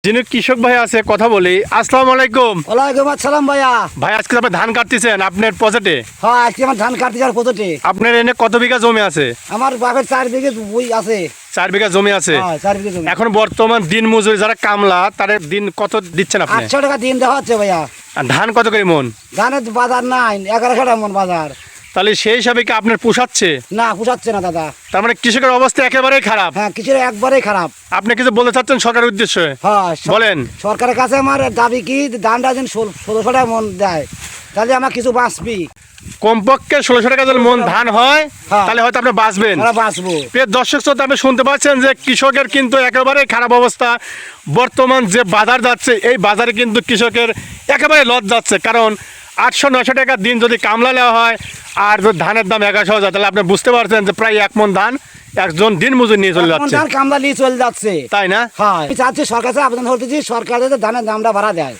যিনি কৃষক ভাই আছে কথা বলি। আসসালামু আলাইকুম। ওয়ালাইকুম আসসালাম ভাইয়া। ভাই আজকে আপনি ধান কাটতেছেন আপনার প্রজেক্টে? হ্যাঁ, আজকে আমার ধান কাটতে যাওয়ার পদ্ধতি। আপনার এনে কত বিঘা জমি আছে? আমার বাপের 4 বিঘে বই আছে। 4 বিঘা জমি আছে। হ্যাঁ, 4 বিঘে জমি। এখন বর্তমান দিন মজুরি যারা কামলা তাদের দিন কত দিচ্ছেন আপনি? 800 টাকা দিন দেওয়া হচ্ছে ভাইয়া। আর ধান কত করে মন? ধানের বাজার নাই, 1100 টাকা মন বাজার। তাহলে সেই হিসাবে কি আপনার পোষাচ্ছে? না, পোষাচ্ছে না দাদা। তার মানে কৃষকের অবস্থা একেবারেই খারাপ। হ্যাঁ, কিছুটা একবারেই খারাপ। আপনি কিছু বলতে চাচ্ছেন সরকারের উদ্দেশ্যে? হ্যাঁ, বলেন। সরকারের কাছে আমার দাবি কি, ধানটা যেন 1600 টাকা মন দেয়, তাহলে আমার কিছু বাঁচবি। কমপক্ষে 1600 টাকা যদি মন ধান হয় হ্যাঁ। তাহলে হয়তো আপনি বাঁচবেন। আমরা বাঁচবো। প্রিয় দর্শক শ্রোতা, আপনি শুনতে পাচ্ছেন যে কৃষকের কিন্তু একেবারে খারাপ অবস্থা। বর্তমান যে বাজার যাচ্ছে এই বাজারে কিন্তু কৃষকের একেবারে লস যাচ্ছে, কারণ 800-900 টাকা দিন যদি কামলা নেওয়া হয় আর যদি ধানের দাম 1100 যায় তাহলে আপনি বুঝতে পারছেন যে প্রায় 1 মণ ধান একজন দিন মজুর নিয়ে চলে যাচ্ছে, ধান কামলা নিয়ে চলে যাচ্ছে, তাই না? হ্যাঁ। আমি চাচ্ছি সরকার কাছে আবেদন করতেছি, সরকার যাতে ধানের দামটা বাড়া দেয়।